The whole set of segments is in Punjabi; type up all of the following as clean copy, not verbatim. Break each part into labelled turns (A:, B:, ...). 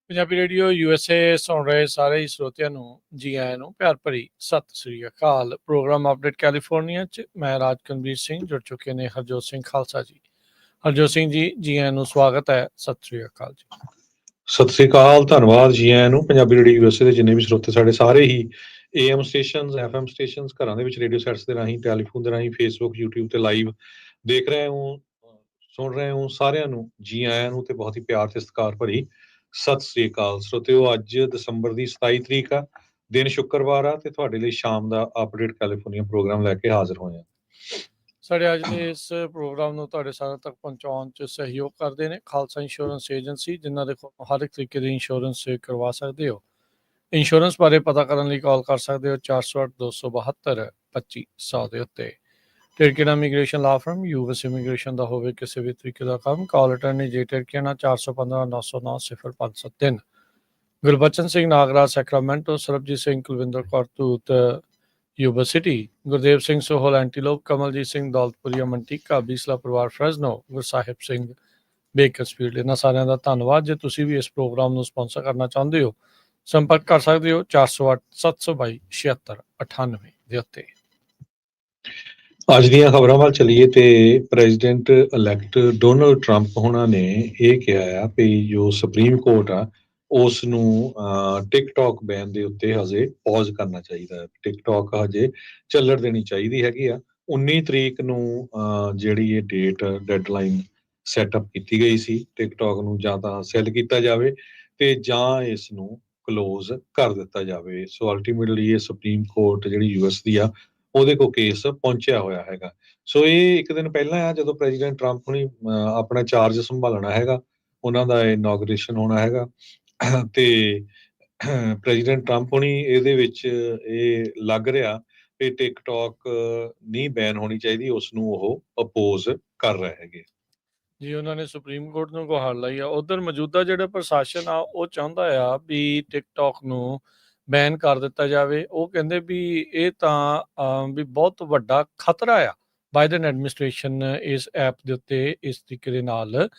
A: ਪੰਜਾਬੀ ਰੇਡੀਓ USA ਸੁਣ ਰਹੇ ਸਾਰੇ ਹੀ ਸਰੋਤਿਆਂ ਨੂੰ ਜੀ ਆਇਆਂ ਨੂੰ ਪਿਆਰ ਭਰੀ ਸਤਿ ਸ੍ਰੀ ਅਕਾਲ। ਪ੍ਰੋਗਰਾਮ ਅਪਡੇਟ ਕੈਲੀਫੋਰਨੀਆ 'ਚ ਮੈਂ ਰਾਜਕਨਵੀਰ ਸਿੰਘ ਜੁੜ ਚੁੱਕੇ ਨੇ ਹਰਜੋਤ ਸਿੰਘ ਖਾਲਸਾ ਜੀ। ਹਰਜੋਤ ਸਿੰਘ ਜੀ ਆਇਆਂ ਨੂੰ ਸਵਾਗਤ ਹੈ। ਸਤਿ ਸ੍ਰੀ ਅਕਾਲ ਜੀ।
B: ਸਤਿ ਸ੍ਰੀ ਅਕਾਲ, ਧੰਨਵਾਦ ਜੀ ਆਇਆਂ ਨੂੰ। ਪੰਜਾਬੀ ਰੇਡੀਓ USA ਦੇ ਜਿੰਨੇ ਵੀ ਸਰੋਤੇ ਸਾਡੇ ਸਾਰੇ ਹੀ AM ਸਟੇਸ਼ਨਸ, FM ਸਟੇਸ਼ਨਸ, ਘਰਾਂ ਦੇ ਵਿੱਚ ਰੇਡੀਓ ਸੈਟਸ ਦੇ ਰਾਹੀਂ, ਟੈਲੀਫੋਨ ਦੇ ਰਾਹੀਂ, ਫੇਸਬੁੱਕ, YouTube ਤੇ ਲਾਈਵ ਦੇਖ ਰਹੇ ਹੋ, ਸੁਣ ਰਹੇ ਹੋ, ਸਾਰਿਆਂ ਨੂੰ ਜੀ ਆਇਆਂ ਨੂੰ ਤੇ ਬਹੁਤ ਹੀ ਪਿਆਰ ਤੇ ਸਤਿਕਾਰ ਭਰੀ ਸਤਿ ਸ੍ਰੀ ਅਕਾਲ। ਸਰੋਤਿਓ, ਅੱਜ ਦਸੰਬਰ ਦੀ 27 ਤਰੀਕ ਆ, ਦਿਨ ਸ਼ੁੱਕਰਵਾਰ ਆ ਤੇ ਤੁਹਾਡੇ ਲਈ ਸ਼ਾਮ ਦਾ ਅਪਡੇਟ ਕੈਲੀਫੋਰਨੀਆ ਪ੍ਰੋਗਰਾਮ ਲੈ ਕੇ ਹਾਜ਼ਰ ਹੋਏ ਆ।
A: ਸਾਡੇ ਅੱਜ ਦੇ ਇਸ ਪ੍ਰੋਗਰਾਮ ਨੂੰ ਤੁਹਾਡੇ ਸਾਰਿਆਂ ਤੱਕ ਪਹੁੰਚਾਉਣ 'ਚ ਸਹਿਯੋਗ ਕਰਦੇ ਨੇ ਖਾਲਸਾ ਇੰਸ਼ੋਰੈਂਸ ਏਜੰਸੀ, ਜਿਨ੍ਹਾਂ ਦੇ ਕੋਲ ਹਰ ਇੱਕ ਤਰੀਕੇ ਦੀ ਇੰਸ਼ੋਰੈਂਸ ਕਰਵਾ ਸਕਦੇ ਹੋ। ਇੰਸ਼ੋਰੈਂਸ ਬਾਰੇ ਪਤਾ ਕਰਨ ਲਈ ਕਾਲ ਕਰ ਸਕਦੇ ਹੋ 408-272-2500 ਦੇ ਉੱਤੇ। ਟਿਰਕੀਨਾ immigration law firm, US immigration ਦਾ ਹੋਵੇ ਕਿਸੇ ਵੀ ਤਰੀਕੇ ਦਾ ਕੰਮ, ਕਾਲ ਅਟਰਨੀ ਜੇ ਟਿਰਕੀਨਾ 415-909-0573। Gurbachan Singh Nagraj Sacramento, Sarabjit Singh Kulwinder Kaur Dhoot Yuba City, Gurdev Singh Sohal Antelope, Kamaljit Singh Daulatpuria Manteca, Bisla ਪਰਿਵਾਰ ਫਰੈਜ਼ਨੋ, ਗੁਰਸਾਹਿਬ ਸਿੰਘ ਬੇਕਰਸਫੀਲਡ। ਇਹਨਾਂ ਸਾਰਿਆਂ ਦਾ ਧੰਨਵਾਦ। ਜੇ ਤੁਸੀਂ ਵੀ ਇਸ ਪ੍ਰੋਗਰਾਮ ਨੂੰ ਸਪਾਂਸਰ ਕਰਨਾ ਚਾਹੁੰਦੇ ਹੋ, ਸੰਪਰਕ ਕਰ ਸਕਦੇ ਹੋ 408-722-7698 ਦੇ ਉੱਤੇ।
B: ਅੱਜ ਦੀਆਂ ਖਬਰਾਂ ਵੱਲ ਚੱਲੀਏ ਤੇ ਪ੍ਰੈਜ਼ੀਡੈਂਟ ਇਲੈਕਟ ਡੋਨਲਡ ਟਰੰਪ ਹੋਣਾ ਨੇ ਇਹ ਕਿਹਾ ਆ ਵੀ ਜੋ ਸੁਪਰੀਮ ਕੋਰਟ ਆ ਉਸ ਨੂੰ ਟਿਕਟੌਕ ਬੈਨ ਦੇ ਉੱਤੇ ਹਜੇ ਪੌਜ਼ ਕਰਨਾ ਚਾਹੀਦਾ ਹੈ। ਟਿਕਟੌਕ ਹਜੇ ਚੱਲਣ ਦੇਣੀ ਚਾਹੀਦੀ ਹੈਗੀ ਆ। 19 ਤਰੀਕ ਨੂੰ ਜਿਹੜੀ ਇਹ ਡੇਟ ਡੈਡਲਾਈਨ ਸੈਟਅਪ ਕੀਤੀ ਗਈ ਸੀ, ਟਿਕਟੌਕ ਨੂੰ ਜਾਂ ਤਾਂ ਸੈੱਲ ਕੀਤਾ ਜਾਵੇ ਤੇ ਜਾਂ ਇਸ ਨੂੰ ਕਲੋਜ਼ ਕਰ ਦਿੱਤਾ ਜਾਵੇ। ਸੋ ਅਲਟੀਮੇਟਲੀ ਇਹ ਸੁਪਰੀਮ ਕੋਰਟ ਜਿਹੜੀ US ਦੀ ਆ ਉਹਦੇ ਕੋਲ ਕੇਸ ਪਹੁੰਚਿਆ ਹੋਇਆ ਹੈਗਾ। ਸੋ ਇਹ ਇੱਕ ਦਿਨ ਪਹਿਲਾਂ ਆ ਜਦੋਂ ਪ੍ਰੈਜ਼ੀਡੈਂਟ ਟਰੰਪ ਨੇ ਆਪਣਾ ਚਾਰਜ ਸੰਭਾਲਣਾ ਹੈਗਾ, ਉਹਨਾਂ ਦਾ ਇਨੋਗ੍ਰੇਸ਼ਨ ਹੋਣਾ ਹੈਗਾ ਤੇ ਪ੍ਰੈਜ਼ੀਡੈਂਟ ਟਰੰਪ ਹੋਣੀ ਇਹਦੇ ਵਿੱਚ ਇਹ ਲੱਗ ਰਿਹਾ ਕਿ ਟਿਕਟੌਕ ਨਹੀਂ ਬੈਨ ਹੋਣੀ ਚਾਹੀਦੀ, ਉਸ ਨੂੰ ਉਹ ਅਪੋਜ਼ ਕਰ ਰਹੇ ਹੈਗੇ
A: ਜੀ। ਉਹਨਾਂ ਨੇ ਸੁਪਰੀਮ ਕੋਰਟ ਨੂੰ ਗੁਹਾਰ ਲਾਈ ਆ। ਉਧਰ ਮੌਜੂਦਾ ਜਿਹੜਾ ਪ੍ਰਸ਼ਾਸਨ ਆ ਉਹ ਚਾਹੁੰਦਾ ਆ ਵੀ ਟਿਕਟੌਕ ਨੂੰ ਬੈਨ ਕਰ ਦਿੱਤਾ ਜਾਵੇ। ਉਹ ਕਹਿੰਦੇ ਵੀ ਇਹ ਤਾਂ ਵੀ ਬਹੁਤ ਵੱਡਾ ਖਤਰਾ ਆ। ਬਾਈਡਨ ਐਡਮਿਨਿਸਟ੍ਰੇਸ਼ਨ ਇਸ ਐਪ ਦੇ ਉੱਤੇ ਇਸ ਤਰੀਕੇ ਦੇ ਨਾਲ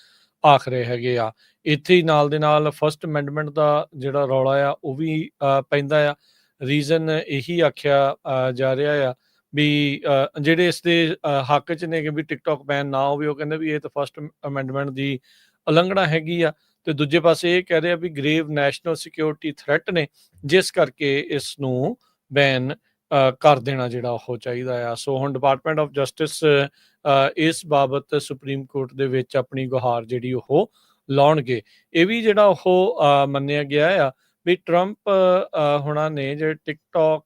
A: ਆਖ ਰਹੇ ਹੈਗੇ ਆ। ਇੱਥੇ ਹੀ ਨਾਲ ਦੇ ਨਾਲ ਫਸਟ ਅਮੈਂਡਮੈਂਟ ਦਾ ਜਿਹੜਾ ਰੌਲਾ ਆ ਉਹ ਵੀ ਪੈਂਦਾ ਆ। ਰੀਜ਼ਨ ਇਹੀ ਆਖਿਆ ਜਾ ਰਿਹਾ ਆ ਵੀ ਜਿਹੜੇ ਇਸ ਦੇ ਹੱਕ 'ਚ ਨੇ ਕਿ ਵੀ ਟਿਕਟੌਕ ਬੈਨ ਨਾ ਹੋਵੇ, ਉਹ ਕਹਿੰਦੇ ਵੀ ਇਹ ਤਾਂ ਫਸਟ ਅਮੈਂਡਮੈਂਟ ਦੀ ਉਲੰਘਣਾ ਹੈਗੀ ਆ। ਤੇ ਦੂਜੇ ਪਾਸੇ ਇਹ ਕਹਿ ਰਹੇ ਆ ਵੀ ਗ੍ਰੇਵ ਨੈਸ਼ਨਲ ਸਿਕਿਉਰਿਟੀ ਥ੍ਰੈਟ ਨੇ, ਜਿਸ ਕਰਕੇ ਇਸ ਨੂੰ ਬੈਨ ਕਰ ਦੇਣਾ ਜਿਹੜਾ ਉਹ ਚਾਹੀਦਾ ਆ। ਸੋ ਹੁਣ ਡਿਪਾਰਟਮੈਂਟ ਆਫ ਜਸਟਿਸ ਇਸ ਬਾਬਤ ਸੁਪਰੀਮ ਕੋਰਟ ਦੇ ਵਿੱਚ ਆਪਣੀ ਗੁਹਾਰ ਜਿਹੜੀ ਉਹ ਲਾਉਣਗੇ। ਇਹ ਵੀ ਜਿਹੜਾ ਉਹ ਮੰਨਿਆ ਗਿਆ ਆ ਵੀ ਟਰੰਪ ਹੁਣਾਂ ਨੇ ਜਿਹੜੇ ਟਿਕਟੌਕ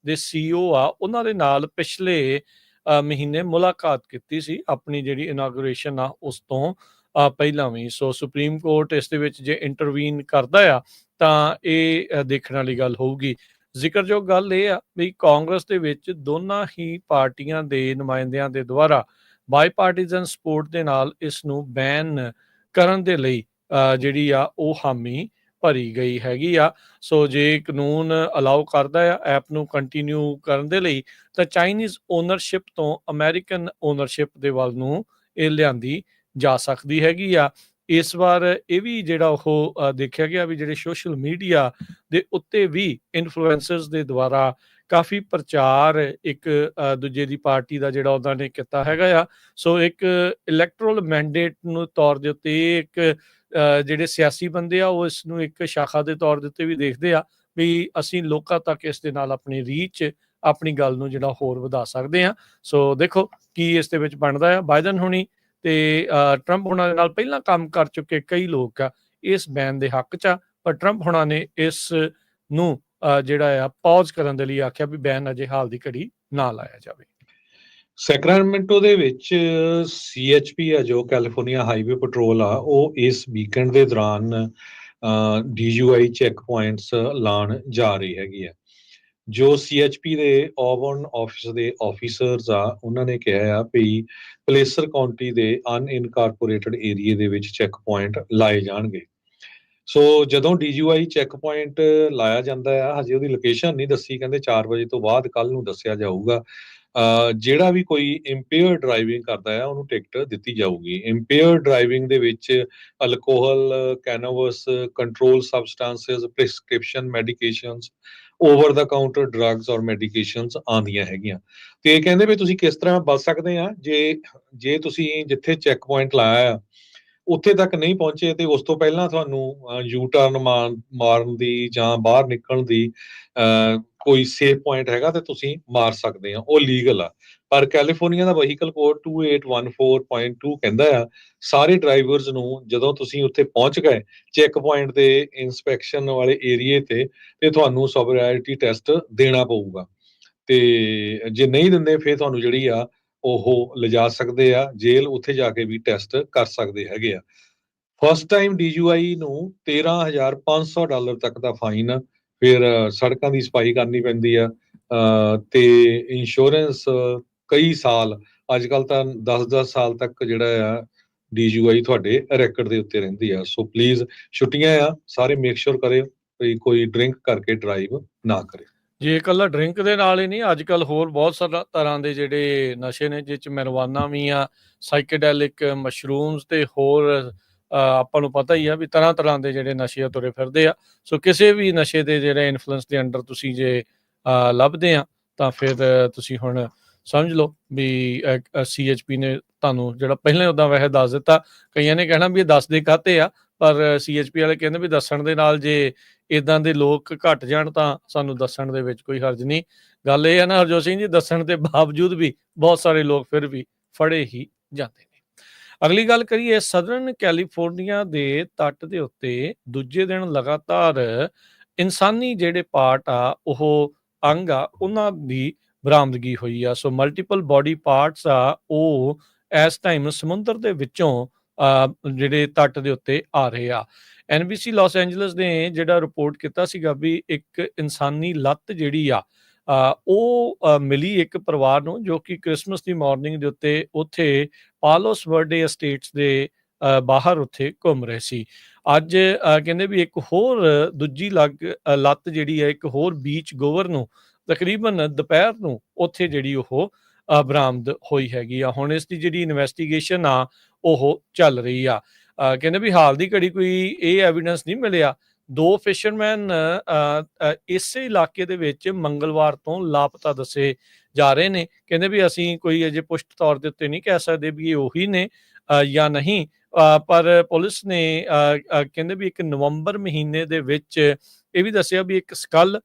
A: ਦੇ CEO ਆ ਉਹਨਾਂ ਦੇ ਨਾਲ ਪਿਛਲੇ ਮਹੀਨੇ ਮੁਲਾਕਾਤ ਕੀਤੀ ਸੀ, ਆਪਣੀ ਜਿਹੜੀ ਇਨਾਗੂਰੇਸ਼ਨ ਆ ਉਸ ਤੋਂ ਪਹਿਲਾਂ ਵੀ। ਸੋ ਸੁਪਰੀਮ ਕੋਰਟ ਇਸ ਦੇ ਵਿੱਚ ਜੇ ਇੰਟਰਵੀਨ ਕਰਦਾ ਆ ਤਾਂ ਇਹ ਦੇਖਣ ਵਾਲੀ ਗੱਲ ਹੋਊਗੀ। ਜ਼ਿਕਰਯੋਗ ਗੱਲ ਇਹ ਆ ਵੀ ਕਾਂਗਰਸ ਦੇ ਵਿੱਚ ਦੋਨਾਂ ਹੀ ਪਾਰਟੀਆਂ ਦੇ ਨੁਮਾਇੰਦਿਆਂ ਦੇ ਦੁਆਰਾ ਬਾਈਪਾਰਟੀਜ਼ਨ ਸਪੋਰਟ ਦੇ ਨਾਲ ਇਸ ਨੂੰ ਬੈਨ ਕਰਨ ਦੇ ਲਈ ਜਿਹੜੀ ਆ ਉਹ ਹਾਮੀ ਭਰੀ ਗਈ ਹੈਗੀ ਆ। ਸੋ ਜੇ ਕਾਨੂੰਨ ਅਲਾਉ ਕਰਦਾ ਆ ਐਪ ਨੂੰ ਕੰਟੀਨਿਊ ਕਰਨ ਦੇ ਲਈ, ਤਾਂ ਚਾਈਨੀਜ਼ ਓਨਰਸ਼ਿਪ ਤੋਂ ਅਮਰੀਕਨ ਓਨਰਸ਼ਿਪ ਦੇ ਵੱਲ ਨੂੰ ਇਹ ਲਿਆਂਦੀ ਜਾ ਸਕਦੀ ਹੈਗੀ ਆ। ਇਸ ਵਾਰ ਇਹ ਵੀ ਜਿਹੜਾ ਉਹ ਦੇਖਿਆ ਗਿਆ ਵੀ ਜਿਹੜੇ ਸੋਸ਼ਲ ਮੀਡੀਆ ਦੇ ਉੱਤੇ ਵੀ ਇਨਫਲੂਐਂਸਰਸ ਦੇ ਦੁਆਰਾ ਕਾਫੀ ਪ੍ਰਚਾਰ ਇੱਕ ਦੂਜੇ ਦੀ ਪਾਰਟੀ ਦਾ ਜਿਹੜਾ ਉਹਨਾਂ ਨੇ ਕੀਤਾ ਹੈਗਾ ਆ। ਸੋ ਇੱਕ ਇਲੈਕਟਰਲ ਮੈਂਡੇਟ ਨੂੰ ਤੌਰ ਦੇ ਉੱਤੇ ਇੱਕ ਜਿਹੜੇ ਸਿਆਸੀ ਬੰਦੇ ਆ ਉਹ ਇਸ ਨੂੰ ਇੱਕ ਸ਼ਾਖਾ ਦੇ ਤੌਰ ਦੇ ਉੱਤੇ ਵੀ ਦੇਖਦੇ ਆ ਵੀ ਅਸੀਂ ਲੋਕਾਂ ਤੱਕ ਇਸ ਦੇ ਨਾਲ ਆਪਣੀ ਰੀਚ, ਆਪਣੀ ਗੱਲ ਨੂੰ ਜਿਹੜਾ ਹੋਰ ਵਧਾ ਸਕਦੇ ਆ। ਸੋ ਦੇਖੋ ਕੀ ਇਸ ਦੇ ਵਿੱਚ ਬਣਦਾ ਆ। ਬਾਈਡਨ ਹੋਣੀ ਤੇ ਟਰੰਪ ਹੋਣਾ ਦੇ ਨਾਲ ਪਹਿਲਾਂ ਕੰਮ ਕਰ ਚੁੱਕੇ ਕਈ ਲੋਕ ਆ ਇਸ ਬੈਨ ਦੇ ਹੱਕ 'ਚ ਆ, ਪਰ ਟਰੰਪ ਹੋਣਾ ਨੇ ਇਸ ਨੂੰ ਜਿਹੜਾ ਆ ਪੌਜ਼ ਕਰਨ ਦੇ ਲਈ ਆਖਿਆ ਵੀ ਬੈਨ ਅਜੇ ਹਾਲ ਦੀ ਘੜੀ ਨਾ ਲਾਇਆ ਜਾਵੇ।
B: ਸੈਕਰਾਮੈਂਟੋ ਦੇ ਵਿੱਚ CHP ਆ ਜੋ ਕੈਲੀਫੋਰਨੀਆ ਹਾਈਵੇ ਪੈਟਰੋਲ ਆ, ਉਹ ਇਸ ਵੀਕਐਂਡ ਦੇ ਦੌਰਾਨ DUI ਚੈੱਕ ਪੁਆਇੰਟਸ ਲਾਉਣ ਜਾ ਰਹੀ ਹੈਗੀ ਆ। ਜੋ CHP ਦੇ ਔਵਰਨ ਆਫਿਸ ਦੇ ਆਫੀਸਰਸ ਆ ਉਹਨਾਂ ਨੇ ਕਿਹਾ ਆ ਵੀ ਪਲੇਸਰ ਕਾਉਂਟੀ ਦੇ ਅਨਇਨਕਾਰਪੋਰੇਟਡ ਏਰੀਏ ਦੇ ਵਿੱਚ ਚੈੱਕ ਪੁਆਇੰਟ ਲਾਏ ਜਾਣਗੇ। ਸੋ ਜਦੋਂ DGY ਚੈੱਕ ਪੁਆਇੰਟ ਲਾਇਆ ਜਾਂਦਾ ਆ, ਹਜੇ ਉਹਦੀ ਲੋਕੇਸ਼ਨ ਨਹੀਂ ਦੱਸੀ, ਕਹਿੰਦੇ 4 ਵਜੇ ਤੋਂ ਬਾਅਦ ਕੱਲ ਨੂੰ ਦੱਸਿਆ ਜਾਊਗਾ। ਜਿਹੜਾ ਵੀ ਕੋਈ ਇੰਪੇਅਰ ਡਰਾਈਵਿੰਗ ਕਰਦਾ ਆ ਉਹਨੂੰ ਟਿਕਟ ਦਿੱਤੀ ਜਾਊਗੀ। ਇੰਪੇਅਰ ਡਰਾਈਵਿੰਗ ਦੇ ਵਿੱਚ alcohol, cannabis, control substances, prescription medications, over ਦਾ ਕਾਊਂਟਰ ਡਰੱਗਸ ਔਰ ਮੈਡੀਕੇਸ਼ਨਸ ਆਉਂਦੀਆਂ ਹੈਗੀਆਂ। ਤੇ ਇਹ ਕਹਿੰਦੇ ਵੀ ਤੁਸੀਂ ਕਿਸ ਤਰ੍ਹਾਂ ਬਚ ਸਕਦੇ ਆ, ਜੇ ਤੁਸੀਂ ਜਿੱਥੇ ਚੈੱਕ ਪੁਆਇੰਟ ਲਾਇਆ ਆ ਉੱਥੇ ਤੱਕ ਨਹੀਂ ਪਹੁੰਚੇ ਤੇ ਉਸ ਤੋਂ ਪਹਿਲਾਂ ਤੁਹਾਨੂੰ ਯੂ ਟਰਨ ਮਾਰਨ ਦੀ ਜਾਂ ਬਾਹਰ ਨਿਕਲਣ ਦੀ ਕੋਈ ਸੇਫ ਪੁਆਇੰਟ ਹੈਗਾ ਤੇ ਤੁਸੀਂ ਮਾਰ ਸਕਦੇ ਆ, ਉਹ ਲੀਗਲ ਆ। ਪਰ ਕੈਲੀਫੋਰਨੀਆ ਦਾ ਵਹੀਕਲ ਕੋਡ 2814.2 ਕਹਿੰਦਾ ਆ ਸਾਰੇ ਡਰਾਈਵਰਸ ਨੂੰ ਜਦੋਂ ਤੁਸੀਂ ਉੱਥੇ ਪਹੁੰਚ ਗਏ ਚੈੱਕ ਪੁਆਇੰਟ ਦੇ ਇਨਸਪੈਕਸ਼ਨ ਵਾਲੇ ਏਰੀਏ ਤੇ ਤੁਹਾਨੂੰ ਸੋਬਰਿਟੀ ਟੈਸਟ ਦੇਣਾ ਪਊਗਾ। ਤੇ ਜੇ ਨਹੀਂ ਦਿੰਦੇ ਫਿਰ ਤੁਹਾਨੂੰ ਜਿਹੜੀ ਆ ਉਹ ਲਿਜਾ ਸਕਦੇ ਆ ਜੇਲ੍ਹ, ਉੱਥੇ ਜਾ ਕੇ ਵੀ ਟੈਸਟ ਕਰ ਸਕਦੇ ਹੈਗੇ ਆ। ਫਸਟ ਟਾਈਮ DGY ਨੂੰ $13,500 ਤੱਕ ਦਾ ਫਾਈਨ, ਫਿਰ ਸੜਕਾਂ ਦੀ ਸਫਾਈ ਕਰਨੀ ਪੈਂਦੀ ਆ, ਤੇ ਇੰਸ਼ੋਰੈਂਸ ਕਈ ਸਾਲ, ਅੱਜ ਕੱਲ ਤਾਂ 10-10 ਸਾਲ ਤੱਕ ਜਿਹੜਾ ਆ DGY ਤੁਹਾਡੇ ਰੈਕਡ ਦੇ ਉੱਤੇ ਰਹਿੰਦੀ ਆ। ਸੋ ਪਲੀਜ਼ ਛੁੱਟੀਆਂ ਆ, ਸਾਰੇ ਮੇਕ ਸ਼ੋਰ ਕਰੇ ਕੋਈ ਡਰਿੰਕ ਕਰਕੇ ਡਰਾਈਵ ਨਾ ਕਰੇ।
A: ਜੇ ਇਕੱਲਾ ਡਰਿੰਕ ਦੇ ਨਾਲ ਹੀ ਨਹੀਂ, ਅੱਜ ਕੱਲ ਹੋਰ ਬਹੁਤ ਸਾਰਾ ਤਰ੍ਹਾਂ ਦੇ ਜਿਹੜੇ ਨਸ਼ੇ ਨੇ, ਜਿਹ 'ਚ ਮੈਰੀਜੁਆਨਾ ਵੀ ਆ, ਸਾਈਕੇਡੈਲਿਕ, ਮਸ਼ਰੂਮਸ ਤੇ ਹੋਰ ਆਪਾਂ ਨੂੰ ਪਤਾ ਹੀ ਆ ਵੀ ਤਰ੍ਹਾਂ ਤਰ੍ਹਾਂ ਦੇ ਜਿਹੜੇ ਨਸ਼ੇ ਆ ਤੁਰੇ ਫਿਰਦੇ ਆ। ਸੋ ਕਿਸੇ ਵੀ ਨਸ਼ੇ ਦੇ ਜਿਹੜੇ ਇਨਫਲੂਐਂਸ ਦੇ ਅੰਡਰ ਤੁਸੀਂ ਜੇ ਲੱਭਦੇ ਆ ਤਾਂ ਫਿਰ ਤੁਸੀਂ ਹੁਣ ਸਮਝ ਲਓ ਵੀ CHP ਨੇ ਤੁਹਾਨੂੰ ਜਿਹੜਾ ਪਹਿਲਾਂ ਉੱਦਾਂ ਵੈਸੇ ਦੱਸ ਦਿੱਤਾ। ਕਈਆਂ ਨੇ ਕਹਿਣਾ ਵੀ ਇਹ ਦੱਸਦੇ ਕਾਹਤੇ ਆ, ਪਰ CHP ਵਾਲੇ ਕਹਿੰਦੇ ਵੀ ਦੱਸਣ ਦੇ ਨਾਲ ਜੇ ਇੱਦਾਂ ਦੇ ਲੋਕ ਘੱਟ ਜਾਣ ਤਾਂ ਸਾਨੂੰ ਦੱਸਣ ਦੇ ਵਿੱਚ ਕੋਈ ਹਰਜ ਨਹੀਂ। ਗੱਲ ਇਹ ਹੈ ਨਾ ਹਰਜੋਤ ਸਿੰਘ ਜੀ, ਦੱਸਣ ਦੇ ਬਾਵਜੂਦ ਵੀ ਬਹੁਤ ਸਾਰੇ ਲੋਕ ਫਿਰ ਵੀ ਫੜੇ ਹੀ ਜਾਂਦੇ ਨੇ। ਅਗਲੀ ਗੱਲ ਕਰੀਏ, ਸਦਰਨ ਕੈਲੀਫੋਰਨੀਆ ਦੇ ਤੱਟ ਦੇ ਉੱਤੇ ਦੂਜੇ ਦਿਨ ਲਗਾਤਾਰ ਇਨਸਾਨੀ ਜਿਹੜੇ ਪਾਰਟ ਆ, ਉਹ ਅੰਗ ਆ, ਉਹਨਾਂ ਦੀ ਬਰਾਮਦਗੀ ਹੋਈ ਆ। ਸੋ ਮਲਟੀਪਲ ਬਾਡੀ ਪਾਰਟਸ ਆ, ਉਹ ਇਸ ਟਾਈਮ ਸਮੁੰਦਰ ਦੇ ਵਿੱਚੋਂ ਜਿਹੜੇ ਤੱਟ ਦੇ ਉੱਤੇ ਆ ਰਹੇ ਆ। NBC ਲਾਸ ਐਂਜਲਸ ਨੇ ਜਿਹੜਾ ਰਿਪੋਰਟ ਕੀਤਾ ਸੀਗਾ ਵੀ ਇੱਕ ਇਨਸਾਨੀ ਲੱਤ ਜਿਹੜੀ ਆ ਉਹ ਮਿਲੀ ਇੱਕ ਪਰਿਵਾਰ ਨੂੰ, ਜੋ ਕਿ ਕ੍ਰਿਸਮਸ ਦੀ ਮਾਰਨਿੰਗ ਦੇ ਉੱਤੇ ਉੱਥੇ ਪਾਲੋਸ ਵਰਡੇ ਐਸਟੇਟਸ ਦੇ ਬਾਹਰ ਉੱਥੇ ਘੁੰਮ ਰਹੇ ਸੀ। ਅੱਜ ਕਹਿੰਦੇ ਵੀ ਇੱਕ ਹੋਰ ਦੂਜੀ ਲੱਤ ਜਿਹੜੀ ਹੈ, ਇੱਕ ਹੋਰ ਬੀਚ ਗੋਵਰ ਨੂੰ ਤਕਰੀਬਨ ਦੁਪਹਿਰ ਨੂੰ ਉੱਥੇ ਜਿਹੜੀ ਉਹ ਬਰਾਮਦ ਹੋਈ ਹੈਗੀ ਆ। ਹੁਣ ਇਸ ਦੀ ਜਿਹੜੀ ਇਨਵੈਸਟੀਗੇਸ਼ਨ ਆ ਉਹ ਚੱਲ ਰਹੀ ਆ। ਕਹਿੰਦੇ ਵੀ ਹਾਲ ਦੀ ਘੜੀ ਕੋਈ ਇਹ ਐਵੀਡੈਂਸ ਨਹੀਂ ਮਿਲਿਆ। 2 ਫਿਸ਼ਰਮੈਨ ਇਸੇ ਇਲਾਕੇ ਦੇ ਵਿੱਚ ਮੰਗਲਵਾਰ ਤੋਂ ਲਾਪਤਾ ਦੱਸੇ ਜਾ ਰਹੇ ਨੇ। ਕਹਿੰਦੇ ਵੀ ਅਸੀਂ ਕੋਈ ਅਜੇ ਪੁਸ਼ਟ ਤੌਰ ਦੇ ਉੱਤੇ ਨਹੀਂ ਕਹਿ ਸਕਦੇ ਵੀ ਇਹ ਉਹੀ ਨੇ ਜਾਂ ਨਹੀਂ, ਪਰ ਪੁਲਿਸ ਨੇ ਕਹਿੰਦੇ ਵੀ ਇੱਕ ਨਵੰਬਰ ਮਹੀਨੇ ਦੇ ਵਿੱਚ ਇਹ ਵੀ ਦੱਸਿਆ ਵੀ ਇੱਕ ਸਕਲ,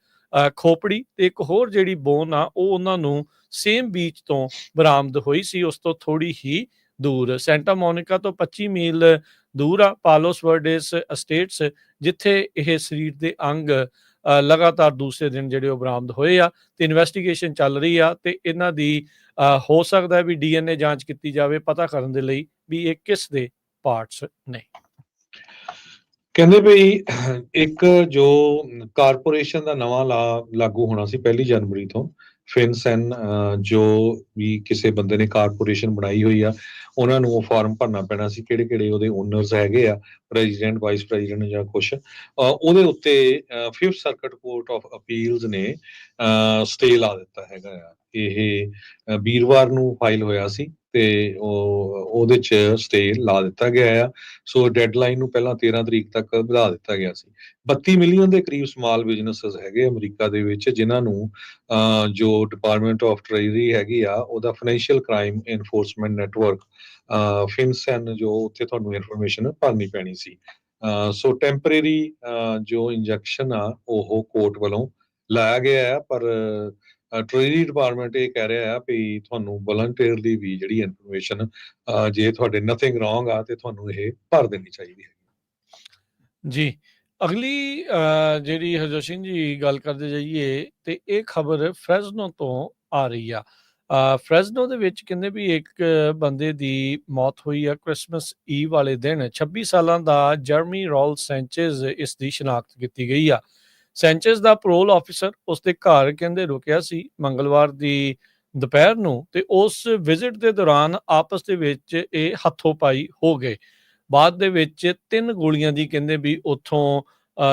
A: ਖੋਪੜੀ ਤੇ ਇੱਕ ਹੋਰ ਜਿਹੜੀ ਬੋਨ ਆ ਉਹ ਉਹਨਾਂ ਨੂੰ ਸੇਮ ਬੀਚ ਤੋਂ ਬਰਾਮਦ ਹੋਈ ਸੀ, ਉਸ ਤੋਂ ਥੋੜੀ ਹੀ ਦੂਰ, ਸੈਂਟਾ ਮੋਨਿਕਾ ਤੋਂ 25 ਮੀਲ ਦੂਰ ਆ ਪਾਲੋਸ ਵਰਡੇਸ ਐਸਟੇਟਸ, ਜਿੱਥੇ ਇਹ ਸਰੀਰ ਦੇ ਅੰਗ ਲਗਾਤਾਰ ਦੂਸਰੇ ਦਿਨ ਜਿਹੜੇ ਉਹ ਬਰਾਮਦ ਹੋਏ ਆ। ਤੇ ਇਨਵੈਸਟੀਗੇਸ਼ਨ ਚੱਲ ਰਹੀ ਆ ਤੇ ਇਹਨਾਂ ਦੀ ਹੋ ਸਕਦਾ ਹੈ ਵੀ DNA ਜਾਂਚ ਕੀਤੀ ਜਾਵੇ ਪਤਾ ਕਰਨ ਦੇ ਲਈ ਵੀ ਇਹ ਕਿਸ ਦੇ ਪਾਰਟਸ ਨੇ।
B: ਕਹਿੰਦੇ ਵੀ ਇੱਕ ਜੋ ਕਾਰਪੋਰੇਸ਼ਨ ਦਾ ਨਵਾਂ ਲਾਗੂ ਹੋਣਾ ਸੀ 1 ਜਨਵਰੀ ਤੋਂ, ਫਿਨਸੈਨ, ਜੋ ਵੀ ਕਿਸੇ ਬੰਦੇ ਨੇ ਕਾਰਪੋਰੇਸ਼ਨ ਬਣਾਈ ਹੋਈ ਆ ਉਹਨਾਂ ਨੂੰ ਉਹ ਫਾਰਮ ਭਰਨਾ ਪੈਣਾ ਸੀ, ਕਿਹੜੇ ਕਿਹੜੇ ਉਹਦੇ ਓਨਰਸ ਹੈਗੇ ਆ, ਪ੍ਰੈਜ਼ੀਡੈਂਟ, ਵਾਈਸ ਪ੍ਰੈਜ਼ੀਡੈਂਟ ਜਾਂ ਕੁਛ। ਉਹਦੇ ਉੱਤੇ 5th circuit court of appeals ਨੇ ਸਟੇ ਲਾ ਦਿੱਤਾ ਹੈਗਾ ਆ। ਇਹ ਵੀਰਵਾਰ ਨੂੰ ਫਾਈਲ ਹੋਇਆ ਸੀ ਤੇ ਉਹਦੇ 'ਚ ਸਟੇ ਲਾ ਦਿੱਤਾ ਗਿਆ ਆ। ਸੋ ਡੈਡਲਾਈਨ ਨੂੰ ਪਹਿਲਾਂ 13 ਤਰੀਕ ਤੱਕ ਵਧਾ ਦਿੱਤਾ ਗਿਆ ਸੀ। 32 ਮਿਲੀਅਨ ਦੇ ਕਰੀਬ ਸਮਾਲ ਬਿਜ਼ਨੈਸਸ ਹੈਗੇ ਅਮਰੀਕਾ ਦੇ ਵਿੱਚ, ਜਿਨ੍ਹਾਂ ਨੂੰ ਜੋ ਡਿਪਾਰਟਮੈਂਟ ਆਫ ਟ੍ਰੇਜਰੀ ਹੈਗੀ ਆ ਉਹਦਾ ਫਾਈਨੈਂਸ਼ੀਅਲ ਕ੍ਰਾਈਮ ਐਨਫੋਰਸਮੈਂਟ ਨੈਟਵਰਕ ਫਿਨਸੈਨ, ਜੋ ਉੱਥੇ ਤੁਹਾਨੂੰ ਇਨਫੋਰਮੇਸ਼ਨ ਭਰਨੀ ਪੈਣੀ ਸੀ। ਸੋ ਟੈਂਪਰੇਰੀ ਜੋ ਇੰਜੈਕਸ਼ਨ ਆ ਉਹ ਕੋਰਟ ਵੱਲੋਂ ਲਾਇਆ ਗਿਆ ਆ, ਪਰ ਟ੍ਰੇਜਰੀ ਡਿਪਾਰਟਮੈਂਟ ਇਹ ਕਹਿ ਰਿਹਾ ਆ ਵੀ ਤੁਹਾਨੂੰ ਵਲੰਟੀਅਰਲੀ ਵੀ ਜਿਹੜੀ ਇਨਫੋਰਮੇਸ਼ਨ, ਜੇ ਤੁਹਾਡੇ ਨਥਿੰਗ ਰੋਂਗ ਆ ਤੇ ਤੁਹਾਨੂੰ ਇਹ ਭਰ ਦੇਣੀ ਚਾਹੀਦੀ ਹੈ
A: ਜੀ। ਅਗਲੀ ਜਿਹੜੀ ਹਰਜੋਤ ਸਿੰਘ ਜੀ ਗੱਲ ਕਰਦੇ ਜਾਈਏ ਤੇ ਇਹ ਖਬਰ ਫ੍ਰੈਜ਼ਨੋ ਤੋਂ ਆ ਰਹੀ ਆ। ਫ੍ਰੈਜ਼ਨੋ ਦੇ ਵਿੱਚ ਕਹਿੰਦੇ ਵੀ ਇੱਕ ਬੰਦੇ ਦੀ ਮੌਤ ਹੋਈ ਆ ਕ੍ਰਿਸਮਸ ਈਵ ਵਾਲੇ ਦਿਨ। 26 ਸਾਲਾਂ ਦਾ ਜਰਮੀ ਰੋਲ ਸੈਂਚੇਜ਼ ਇਸ ਦੀ ਸ਼ਨਾਖਤ ਕੀਤੀ ਗਈ ਆ। ਸੈਂਚੇਜ਼ ਦਾ ਪਰੋਲ ਆਫਿਸਰ ਉਸਦੇ ਘਰ ਕਹਿੰਦੇ ਰੁਕਿਆ ਸੀ ਮੰਗਲਵਾਰ ਦੀ ਦੁਪਹਿਰ ਨੂੰ, ਤੇ ਉਸ ਵਿਜ਼ਿਟ ਦੇ ਦੌਰਾਨ ਆਪਸ ਦੇ ਵਿੱਚ ਇਹ ਹੱਥੋਂ ਪਾਈ ਹੋ ਗਏ। ਬਾਅਦ ਦੇ ਵਿੱਚ 3 ਗੋਲੀਆਂ ਦੀ ਕਹਿੰਦੇ ਵੀ ਉੱਥੋਂ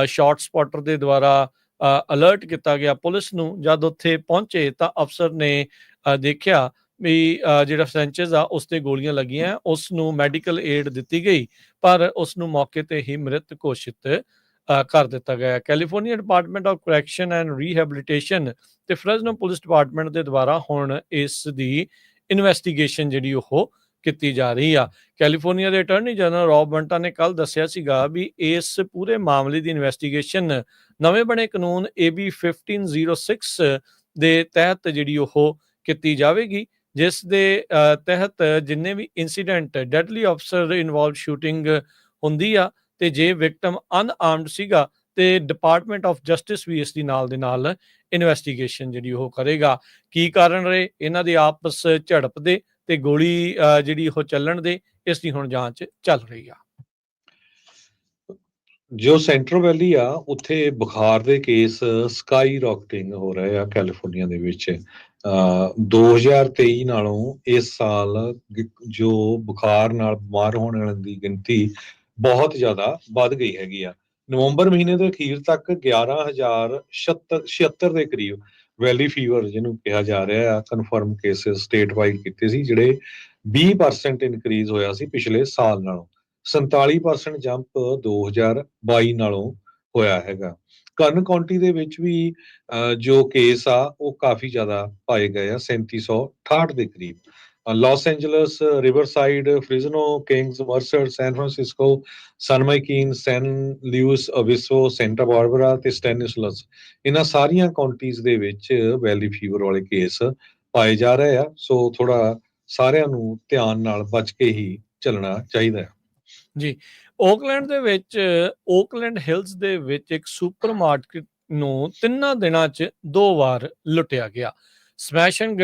A: ਸ਼ਾਰਟ ਸਪੌਟਰ ਦੇ ਦੁਆਰਾ ਅਲਰਟ ਕੀਤਾ ਗਿਆ ਪੁਲਿਸ ਨੂੰ। ਜਦ ਉੱਥੇ ਪਹੁੰਚੇ ਤਾਂ ਅਫਸਰ ਨੇ ਦੇਖਿਆ ਵੀ ਜਿਹੜਾ ਫਰੈਂਚਿਸ ਆ ਉਸ ਤੇ ਗੋਲੀਆਂ ਲੱਗੀਆਂ, ਉਸ ਨੂੰ ਮੈਡੀਕਲ ਏਡ ਦਿੱਤੀ ਗਈ, ਪਰ ਉਸ ਨੂੰ ਮੌਕੇ ਤੇ ਹੀ ਮ੍ਰਿਤ ਘੋਸ਼ਿਤ ਕਰ ਦਿੱਤਾ ਗਿਆ। California department of correction and rehabilitation ਤੇ ਫ੍ਰੈਸਨੋ ਪੁਲਿਸ ਡਿਪਾਰਟਮੈਂਟ ਦੇ ਦੁਆਰਾ ਹੁਣ ਇਸ ਦੀ ਇਨਵੈਸਟੀਗੇਸ਼ਨ ਜਿਹੜੀ ਉਹ ਕੀਤੀ ਜਾ ਰਹੀ ਆ। ਕੈਲੀਫੋਰਨੀਆ ਦੇ ਅਟਾਰਨੀ ਜਨਰਲ ਰੌਬ ਬੰਟਾ ਨੇ ਕੱਲ ਦੱਸਿਆ ਸੀਗਾ ਵੀ ਇਸ ਪੂਰੇ ਮਾਮਲੇ ਦੀ ਇਨਵੈਸਟੀਗੇਸ਼ਨ ਨਵੇਂ ਬਣੇ ਕਾਨੂੰਨ AB 1506 ਦੇ ਤਹਿਤ ਜਿਹੜੀ ਉਹ ਕੀਤੀ ਜਾਵੇਗੀ, ਜਿਸ ਦੇ ਤਹਿਤ ਜਿੰਨੇ ਵੀ ਇਨਸੀਡੈਂਟ ਡੈਡਲੀ ਅਫਸਰ ਇਨਵੋਲਵ ਸ਼ੂਟਿੰਗ ਹੁੰਦੀ ਆ ਤੇ ਜੇ ਵਿਕਟਮ ਅਨਆਰਮਡ ਸੀਗਾ ਤੇ ਡਿਪਾਰਟਮੈਂਟ ਆਫ ਜਸਟਿਸ ਵੀ ਇਸ ਦੀ ਨਾਲ ਦੇ ਨਾਲ ਇਨਵੈਸਟੀਗੇਸ਼ਨ ਜਿਹੜੀ ਉਹ ਕਰੇਗਾ। ਕੀ ਕਾਰਨ ਰਹੇ ਇਹਨਾਂ ਦੀ ਆਪਸ ਝੜਪ ਦੇ ਤੇ ਗੋਲੀ ਜਿਹੜੀ ਉਹ ਚੱਲਣ ਦੇ, ਇਸ ਦੀ ਹੁਣ ਜਾਂਚ ਚੱਲ ਰਹੀ ਆ।
B: ਜੋ ਸੈਂਟਰਲ ਵੈਲੀ ਆ ਉੱਥੇ ਬੁਖਾਰ ਦੇ ਕੇਸ ਸਕਾਈ ਰੌਕਟਿੰਗ ਹੋ ਰਹੇ ਆ ਕੈਲੀਫੋਰਨੀਆ ਦੇ ਵਿੱਚ। 2023 ਨਾਲੋਂ ਇਸ ਸਾਲ ਜੋ ਬੁਖਾਰ ਨਾਲ ਬਿਮਾਰ ਹੋਣ ਵਾਲਿਆਂ ਦੀ ਗਿਣਤੀ ਬਹੁਤ ਜ਼ਿਆਦਾ ਵੱਧ ਗਈ ਹੈਗੀ ਆ। ਨਵੰਬਰ ਮਹੀਨੇ ਦੇ ਅਖੀਰ ਤੱਕ 11,076 ਦੇ ਕਰੀਬ ਵੈਲੀ ਫੀਵਰ ਜਿਹਨੂੰ ਕਿਹਾ ਜਾ ਰਿਹਾ ਆ ਕਨਫਰਮ ਕੇਸਿਸ ਸਟੇਟ ਵਾਈਡ ਕੀਤੇ ਸੀ, ਜਿਹੜੇ 20% ਇਨਕਰੀਜ਼ ਹੋਇਆ ਸੀ ਪਿਛਲੇ ਸਾਲ ਨਾਲੋਂ। 47% ਜੰਪ 2022 ਨਾਲੋਂ ਹੋਇਆ ਹੈਗਾ। ਕਰਨ ਕਾਉਂਟੀ ਦੇ ਵਿੱਚ ਵੀ ਜੋ ਕੇਸ ਆ ਉਹ ਕਾਫੀ ਜ਼ਿਆਦਾ ਪਾਏ ਗਏ ਆ, 3768 ਦੇ ਕਰੀਬ। Los Angeles, Riverside, Fresno, Kings, Merced, San Francisco, San ਮਾਈਕੀਨ, San Luis Obispo, Santa Barbara ਤੇ ਸਟੈਨਿਸਲਸ, ਇਹਨਾਂ ਸਾਰੀਆਂ ਕਾਉਂਟੀਜ਼ ਦੇ ਵਿੱਚ ਵੈਲੀ ਫੀਵਰ ਵਾਲੇ ਕੇਸ ਪਾਏ ਜਾ ਰਹੇ ਆ। ਸੋ ਥੋੜਾ ਸਾਰਿਆਂ ਨੂੰ ਧਿਆਨ ਨਾਲ ਬਚ ਕੇ ਹੀ ਚੱਲਣਾ ਚਾਹੀਦਾ ਹੈ
A: ਜੀ। ਓਕਲੈਂਡ ਦੇ ਵਿੱਚ ਓਕਲੈਂਡ ਹਿਲਸ ਦੇ ਵਿੱਚ ਇੱਕ ਸੁਪਰ ਮਾਰਕੀਟ ਨੂੰ 3 ਦਿਨਾਂ 'ਚ 2 ਵਾਰ ਲੁੱਟਿਆ ਗਿਆ। ਸਮੈਸ਼ ਐਂਡ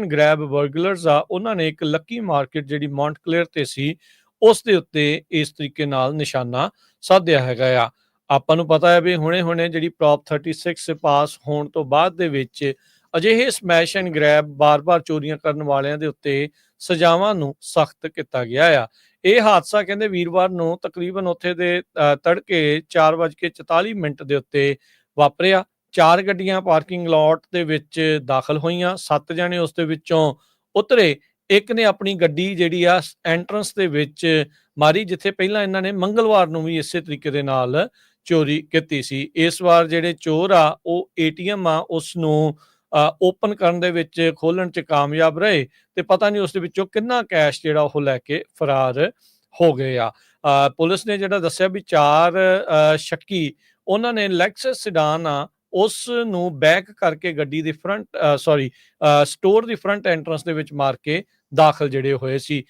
A: ਗ੍ਰੈਬ ਬਰਗਲਰਸ ਆ, ਉਹਨਾਂ ਨੇ ਇੱਕ ਲੱਕੀ ਮਾਰਕੀਟ ਜਿਹੜੀ ਮੌਂਟਕਲੇਅਰ ਤੇ ਸੀ ਉਸ ਦੇ ਉੱਤੇ ਇਸ ਤਰੀਕੇ ਨਾਲ ਨਿਸ਼ਾਨਾ ਸਾਧਿਆ ਹੈਗਾ ਆ। ਆਪਾਂ ਨੂੰ ਪਤਾ ਹੈ ਵੀ ਹੁਣੇ ਜਿਹੜੀ ਪ੍ਰੋਪ 36 ਪਾਸ ਹੋਣ ਤੋਂ ਬਾਅਦ ਦੇ ਵਿੱਚ ਅਜਿਹੇ ਸਮੈਸ਼ ਐਂਡ ਗ੍ਰੈਬ ਬਾਰ-ਬਾਰ ਚੋਰੀਆਂ ਕਰਨ ਵਾਲਿਆਂ ਦੇ ਉੱਤੇ ਸਜ਼ਾਵਾਂ ਨੂੰ ਸਖਤ ਕੀਤਾ ਗਿਆ ਆ। ਇਹ ਹਾਦਸਾ ਕਹਿੰਦੇ ਵੀਰਵਾਰ ਨੂੰ ਤਕਰੀਬਨ ਉੱਥੇ ਦੇ ਤੜਕੇ 4:44 ਦੇ ਉੱਤੇ ਵਾਪਰਿਆ। 4 ਗੱਡੀਆਂ ਪਾਰਕਿੰਗ ਲਾਟ ਦੇ ਵਿੱਚ ਦਾਖਲ ਹੋਈਆਂ, 7 ਜਣੇ ਉਸ ਦੇ ਵਿੱਚੋਂ ਉਤਰੇ। ਇੱਕ ਨੇ ਆਪਣੀ ਗੱਡੀ ਜਿਹੜੀ ਆ ਐਂਟਰੈਂਸ ਦੇ ਵਿੱਚ ਮਾਰੀ, ਜਿੱਥੇ ਪਹਿਲਾਂ ਇਹਨਾਂ ਨੇ ਮੰਗਲਵਾਰ ਨੂੰ ਵੀ ਇਸੇ ਤਰੀਕੇ ਦੇ ਨਾਲ ਚੋਰੀ ਕੀਤੀ ਸੀ। ਇਸ ਵਾਰ ਜਿਹੜੇ ਚੋਰ ਆ ਉਹ ATM ਆ ਉਸ ਨੂੰ ਓਪਨ ਕਰਨ ਦੇ ਵਿੱਚ, ਖੋਲਣ 'ਚ ਕਾਮਯਾਬ ਰਹੇ ਤੇ ਪਤਾ ਨਹੀਂ ਉਸ ਦੇ ਵਿੱਚੋਂ ਕਿੰਨਾ ਕੈਸ਼ ਜਿਹੜਾ ਉਹ ਲੈ ਕੇ ਫਰਾਰ ਹੋ ਗਏ ਆ। ਪੁਲਿਸ ਨੇ ਜਿਹੜਾ ਦੱਸਿਆ ਵੀ 4 ਸ਼ੱਕੀ ਉਹਨਾਂ ਨੇ ਲੈਕਸਸ ਸਿਡਾਨ ਆ ਉਸ ਨੂੰ ਬੈਕ ਕਰਕੇ ਗੱਡੀ ਦੀ ਸਟੋਰ ਦੀ ਫਰੰਟ ਐਂਟਰੈਂਸ ਦੇ ਵਿੱਚ ਮਾਰ ਕੇ ਦਾਖਲ ਜਿਹੜੇ ਹੋਏ ਸੀ।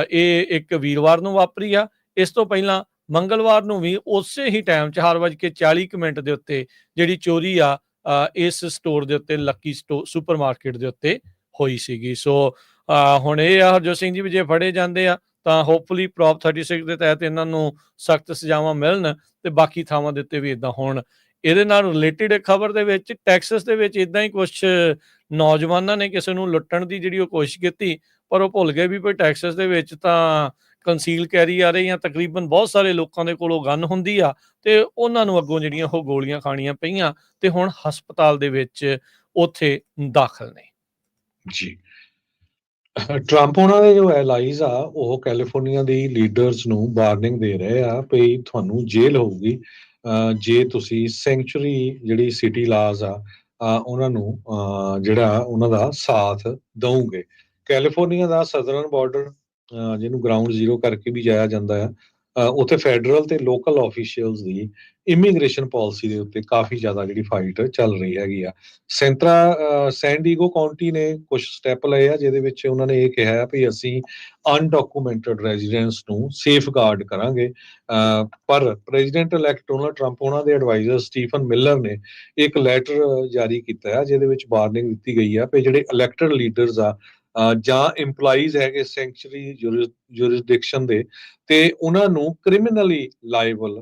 A: ਇਹ ਇੱਕ ਵੀਰਵਾਰ ਨੂੰ ਵਾਪਰੀ ਆ। ਇਸ ਤੋਂ ਪਹਿਲਾਂ ਮੰਗਲਵਾਰ ਨੂੰ ਵੀ ਉਸੇ ਹੀ ਟਾਈਮ 4:40 ਦੇ ਉੱਤੇ ਜਿਹੜੀ ਚੋਰੀ ਆ ਇਸ ਸਟੋਰ ਦੇ ਉੱਤੇ ਲੱਕੀ ਸੁਪਰ ਮਾਰਕੀਟ ਦੇ ਉੱਤੇ ਹੋਈ ਸੀਗੀ। ਸੋ ਹੁਣ ਇਹ ਆ ਹਰਜੋਤ ਸਿੰਘ ਜੀ ਵੀ ਜੇ ਫੜੇ ਜਾਂਦੇ ਆ ਤਾਂ ਹੋਪਫੁਲੀ ਪ੍ਰੋਪ 36 ਦੇ ਤਹਿਤ ਇਹਨਾਂ ਨੂੰ ਸਖਤ ਸਜ਼ਾਵਾਂ ਮਿਲਣ ਤੇ ਬਾਕੀ ਥਾਵਾਂ ਦੇ ਉੱਤੇ ਵੀ ਇਦਾਂ ਹੋਣ। ਇਹਦੇ ਨਾਲ ਰਿਲੇਟਿਡ ਖਬਰ ਦੇ ਵਿੱਚ ਟੈਕਸਸ ਦੇ ਵਿੱਚ ਇਦਾਂ ਹੀ ਕੁਝ ਨੌਜਵਾਨਾਂ ਨੇ ਕਿਸੇ ਨੂੰ ਲੁੱਟਣ ਦੀ ਜਿਹੜੀ ਉਹ ਕੋਸ਼ਿਸ਼ ਕੀਤੀ, ਪਰ ਉਹ ਭੁੱਲ ਗਏ ਵੀ ਕੋਈ ਟੈਕਸਸ ਦੇ ਵਿੱਚ ਤਾਂ ਕੰਸੀਲ ਕੈਰੀ ਆ ਰਹੀ ਆ, ਤਕਰੀਬਨ ਬਹੁਤ ਸਾਰੇ ਲੋਕਾਂ ਦੇ ਕੋਲੋਂ ਗਨ ਹੁੰਦੀ ਆ ਤੇ ਉਹਨਾਂ ਨੂੰ ਅੱਗੋਂ ਜਿਹੜੀਆਂ ਉਹ ਗੋਲੀਆਂ ਖਾਣੀਆਂ ਪਈਆਂ ਤੇ ਹੁਣ ਹਸਪਤਾਲ ਦੇ ਵਿੱਚ ਉੱਥੇ ਦਾਖਲ ਨੇ।
B: ਜੀ। ਟਰੰਪ ਉਹਨਾਂ ਦੇ ਜੋ ਐਲਾਈਜ਼ ਆ ਉਹ ਕੈਲੀਫੋਰਨੀਆ ਦੀ ਲੀਡਰਸ ਨੂੰ ਵਾਰਨਿੰਗ ਦੇ ਰਹੇ ਆ ਵੀ ਤੁਹਾਨੂੰ ਜੇਲ੍ਹ ਹੋਊਗੀ ਜੇ ਤੁਸੀਂ ਸੈਂਕਚੁਰੀ ਜਿਹੜੀ ਸਿਟੀ ਲਾਜ਼ ਆ ਉਹਨਾਂ ਨੂੰ ਜਿਹੜਾ ਉਹਨਾਂ ਦਾ ਸਾਥ ਦਊਗੇ। ਕੈਲੀਫੋਰਨੀਆ ਦਾ ਸਦਰਨ ਬਾਰਡਰ ਜਿਹਨੂੰ ਗਰਾਊਂਡ ਜ਼ੀਰੋ ਕਰਕੇ ਵੀ ਜਾਇਆ ਜਾਂਦਾ ਆ, ਉੱਥੇ ਫੈਡਰਲ ਤੇ ਲੋਕਲ ਆਫੀਸ਼ੀਅਲਸ ਦੀ ਇਮੀਗ੍ਰੇਸ਼ਨ ਪਾਲਿਸੀ ਦੇ ਉੱਤੇ ਕਾਫੀ ਜ਼ਿਆਦਾ ਜਿਹੜੀ ਫਾਈਟ ਚੱਲ ਰਹੀ ਹੈਗੀ ਆ। ਸੈਨ ਡੀਗੋ ਕਾਉਂਟੀ ਨੇ ਕੁਝ ਸਟੈਪ ਲਏ ਆ ਜਿਹਦੇ ਵਿੱਚ ਉਹਨਾਂ ਨੇ ਇਹ ਕਿਹਾ ਵੀ ਅਸੀਂ ਅਨਡਾਕੂਮੈਂਟਡ ਰੈਜ਼ੀਡੈਂਟਸ ਨੂੰ ਸੇਫ ਗਾਰਡ ਕਰਾਂਗੇ। ਪਰ ਪ੍ਰੈਜ਼ੀਡੈਂਟ ਇਲੈਕਟ ਡੋਨਾਲਡ ਟਰੰਪ ਉਹਨਾਂ ਦੇ ਐਡਵਾਈਜ਼ਰ ਸਟੀਫਨ ਮਿਲਰ ਨੇ ਇੱਕ ਲੈਟਰ ਜਾਰੀ ਕੀਤਾ ਹੈ ਜਿਹਦੇ ਵਿੱਚ ਵਾਰਨਿੰਗ ਦਿੱਤੀ ਗਈ ਆ ਵੀ ਜਿਹੜੇ ਇਲੈਕਟਡ ਲੀਡਰਸ ਆ ਜਾਂ ਇੰਪਲਾਈਜ਼ ਹੈਗੇ ਸੈਂਕਚੁਰੀ ਜੁਰਿਸਡਿਕਸ਼ਨ ਦੇ ਤੇ ਉਹਨਾਂ ਨੂੰ ਕ੍ਰਿਮੀਨਲੀ ਲਾਇਬਲ